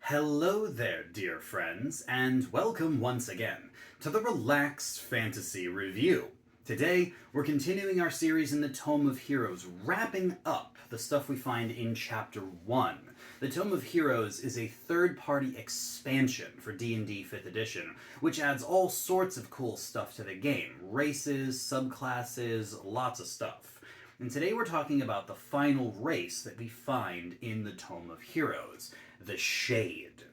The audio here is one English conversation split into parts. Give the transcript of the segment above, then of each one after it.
Hello there, dear friends, and welcome once again to the Relaxed Fantasy Review. Today, we're continuing our series in the Tome of Heroes, wrapping up the stuff we find in Chapter 1. The Tome of Heroes is a third-party expansion for D&D 5th edition, which adds all sorts of cool stuff to the game. Races, subclasses, lots of stuff. And today we're talking about the final race that we find in the Tome of Heroes, the Shade.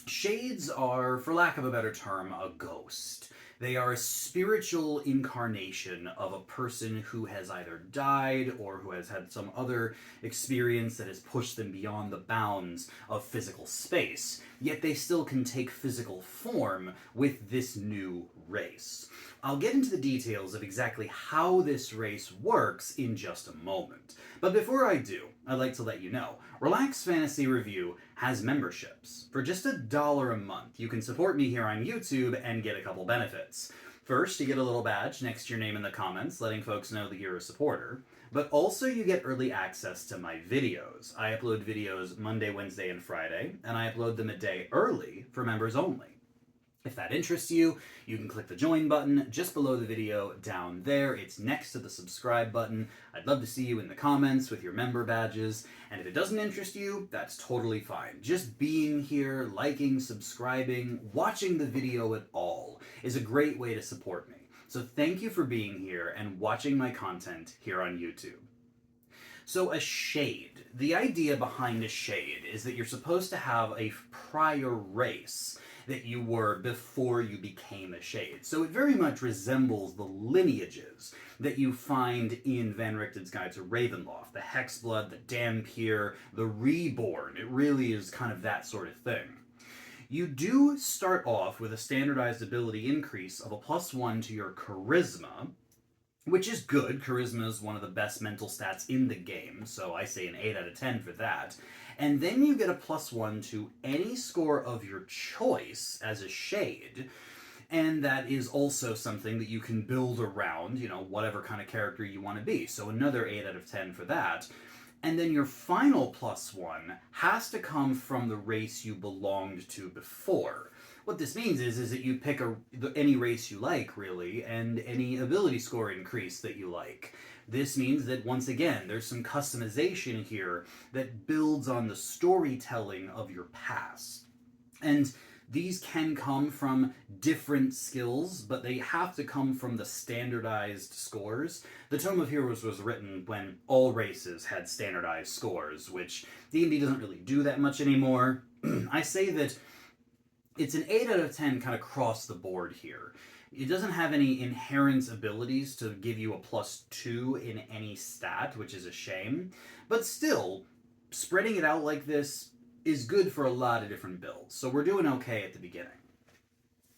Shades are, for lack of a better term, a ghost. They are a spiritual incarnation of a person who has either died or who has had some other experience that has pushed them beyond the bounds of physical space, yet they still can take physical form with this new race. I'll get into the details of exactly how this race works in just a moment. But before I do, I'd like to let you know, Relax Fantasy Review has memberships. For just $1 a month, you can support me here on YouTube and get a couple benefits. First, you get a little badge next to your name in the comments, letting folks know that you're a supporter. But also you get early access to my videos. I upload videos Monday, Wednesday, and Friday, and I upload them a day early for members only. If that interests you, you can click the join button just below the video down there. It's next to the subscribe button. I'd love to see you in the comments with your member badges. And if it doesn't interest you, that's totally fine. Just being here, liking, subscribing, watching the video at all is a great way to support me. So thank you for being here and watching my content here on YouTube. So a shade. The idea behind a shade is that you're supposed to have a prior race that you were before you became a shade. So it very much resembles the lineages that you find in Van Richten's Guide to Ravenloft. The Hexblood, the Dhampir, the Reborn. It really is kind of that sort of thing. You do start off with a standardized ability increase of a +1 to your Charisma, which is good. Charisma is one of the best mental stats in the game, so I say an 8 out of 10 for that. And then you get a +1 to any score of your choice as a shade, and that is also something that you can build around, whatever kind of character you want to be. So another 8 out of 10 for that. And then your final +1 has to come from the race you belonged to before. What this means is that you pick any race you like, really, and any ability score increase that you like. This means that, once again, there's some customization here that builds on the storytelling of your past. And these can come from different skills, but they have to come from the standardized scores. The Tome of Heroes was written when all races had standardized scores, which D&D doesn't really do that much anymore. I say that it's an 8 out of 10 kind of across the board here. It doesn't have any inherent abilities to give you a +2 in any stat, which is a shame. But still, spreading it out like this is good for a lot of different builds. So we're doing okay at the beginning.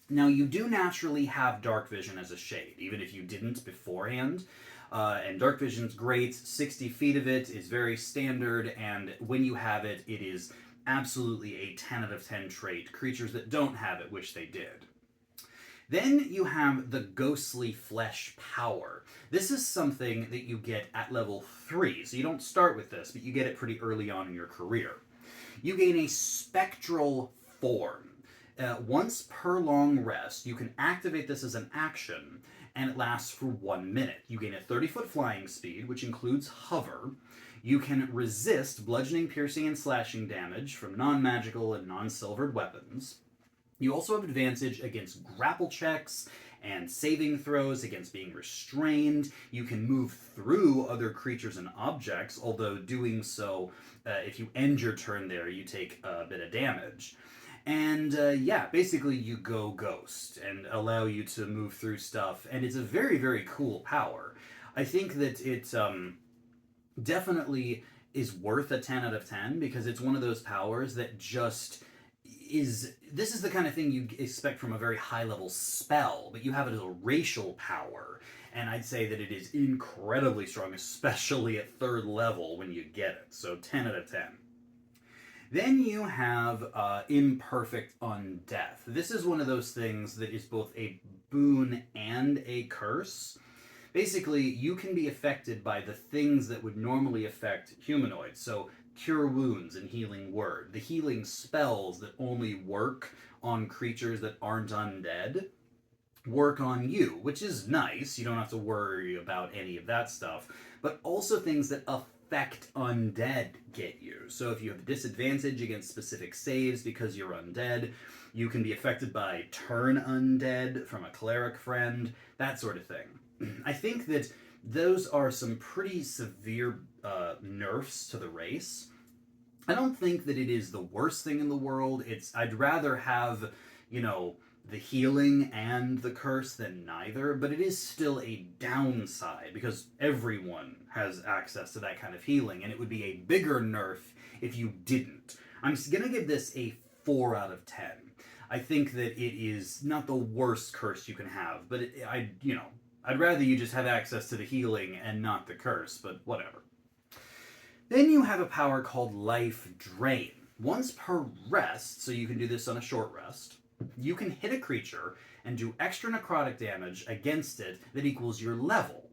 Now, you do naturally have Dark Vision as a shade, even if you didn't beforehand. And Dark Vision's great. 60 feet of it is very standard, and when you have it, it is absolutely a 10 out of 10 trait. Creatures that don't have it wish they did. Then you have the Ghostly Flesh Power. This is something that you get at level 3, so you don't start with this, but you get it pretty early on in your career. You gain a Spectral Form. Once per long rest, you can activate this as an action, and it lasts for 1 minute. You gain a 30-foot flying speed, which includes hover. You can resist bludgeoning, piercing, and slashing damage from non-magical and non-silvered weapons. You also have advantage against grapple checks and saving throws, against being restrained. You can move through other creatures and objects, although doing so, if you end your turn there, you take a bit of damage. And basically you go ghost and allow you to move through stuff, and it's a very, very cool power. I think that it definitely is worth a 10 out of 10 because it's one of those powers that just this is the kind of thing you expect from a very high-level spell, but you have it as a racial power, and I'd say that it is incredibly strong, especially at 3rd level when you get it, so 10 out of 10. Then you have Imperfect Undeath. This is one of those things that is both a boon and a curse. Basically, you can be affected by the things that would normally affect humanoids, so cure wounds and healing word. The healing spells that only work on creatures that aren't undead work on you, which is nice. You don't have to worry about any of that stuff. But also things that affect undead get you. So if you have a disadvantage against specific saves because you're undead, you can be affected by turn undead from a cleric friend, that sort of thing. I think that those are some pretty severe nerfs to the race. I don't think that it is the worst thing in the world. I'd rather have, you know, the healing and the curse than neither, but it is still a downside because everyone has access to that kind of healing, and it would be a bigger nerf if you didn't. I'm gonna give this a 4 out of 10. I think that it is not the worst curse you can have, but I'd rather you just have access to the healing and not the curse, but whatever. Then you have a power called Life Drain. Once per rest, so you can do this on a short rest, you can hit a creature and do extra necrotic damage against it that equals your level.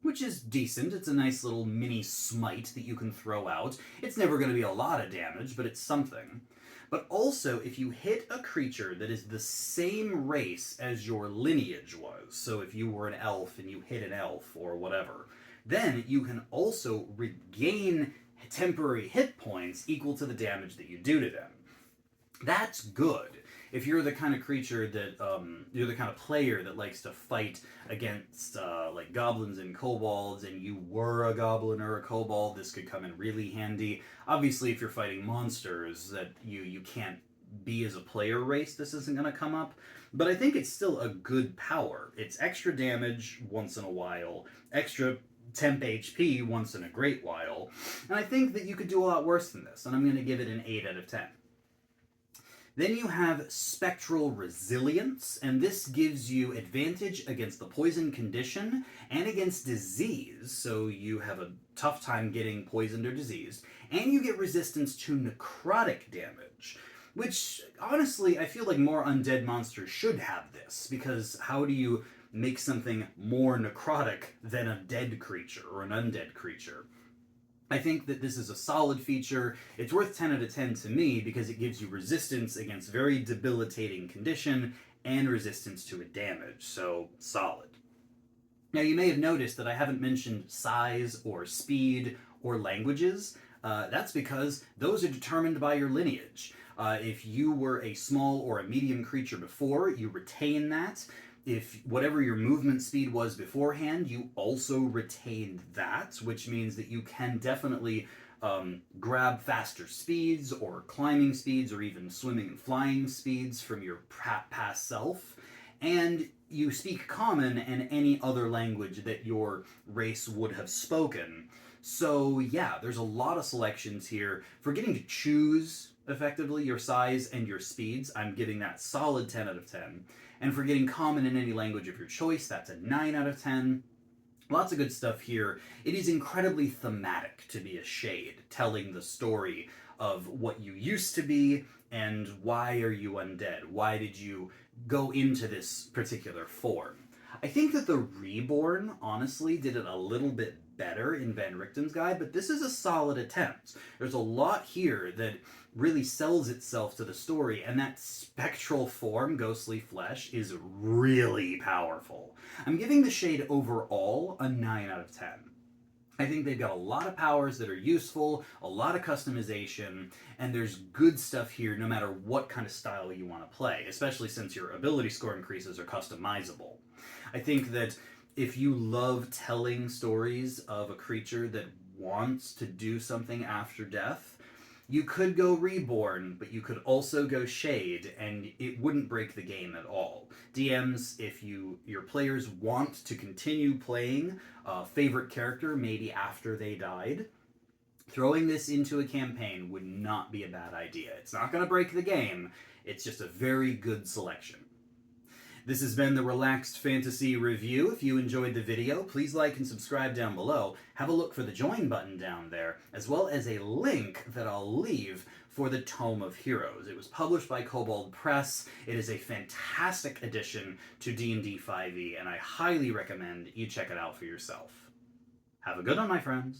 Which is decent. It's a nice little mini smite that you can throw out. It's never going to be a lot of damage, but it's something. But also, if you hit a creature that is the same race as your lineage was, so if you were an elf and you hit an elf or whatever, then you can also regain temporary hit points equal to the damage that you do to them. That's good. If you're the kind of creature that, you're the kind of player that likes to fight against, like, goblins and kobolds, and you were a goblin or a kobold, this could come in really handy. Obviously, if you're fighting monsters that you can't be as a player race, this isn't going to come up. But I think it's still a good power. It's extra damage once in a while, extra temp HP once in a great while, and I think that you could do a lot worse than this, and I'm going to give it an 8 out of 10. Then you have Spectral Resilience, and this gives you advantage against the poison condition and against disease, so you have a tough time getting poisoned or diseased, and you get resistance to necrotic damage, which, honestly, I feel like more undead monsters should have this, because how do you make something more necrotic than a dead creature or an undead creature? I think that this is a solid feature. It's worth 10 out of 10 to me because it gives you resistance against very debilitating condition and resistance to a damage, so solid. Now you may have noticed that I haven't mentioned size or speed or languages. That's because those are determined by your lineage. If you were a small or a medium creature before, you retain that. If whatever your movement speed was beforehand, you also retained that, which means that you can definitely grab faster speeds or climbing speeds or even swimming and flying speeds from your past self. And you speak Common and any other language that your race would have spoken. So yeah, there's a lot of selections here. For getting to choose effectively your size and your speeds, I'm giving that solid 10 out of 10. And for getting Common in any language of your choice, that's a 9 out of 10. Lots of good stuff here. It is incredibly thematic to be a shade, telling the story of what you used to be and why are you undead? Why did you go into this particular form? I think that the Reborn, honestly, did it a little bit better in Van Richten's guide, but this is a solid attempt. There's a lot here that really sells itself to the story, and that spectral form, Ghostly Flesh, is really powerful. I'm giving the Shade overall a 9 out of 10. I think they've got a lot of powers that are useful, a lot of customization, and there's good stuff here no matter what kind of style you want to play, especially since your ability score increases are customizable. I think that if you love telling stories of a creature that wants to do something after death, you could go Reborn, but you could also go Shade, and it wouldn't break the game at all. DMs, if your players want to continue playing a favorite character maybe after they died, throwing this into a campaign would not be a bad idea. It's not going to break the game, it's just a very good selection. This has been the Relaxed Fantasy Review. If you enjoyed the video, please like and subscribe down below. Have a look for the join button down there, as well as a link that I'll leave for the Tome of Heroes. It was published by Kobold Press. It is a fantastic addition to D&D 5e, and I highly recommend you check it out for yourself. Have a good one, my friends.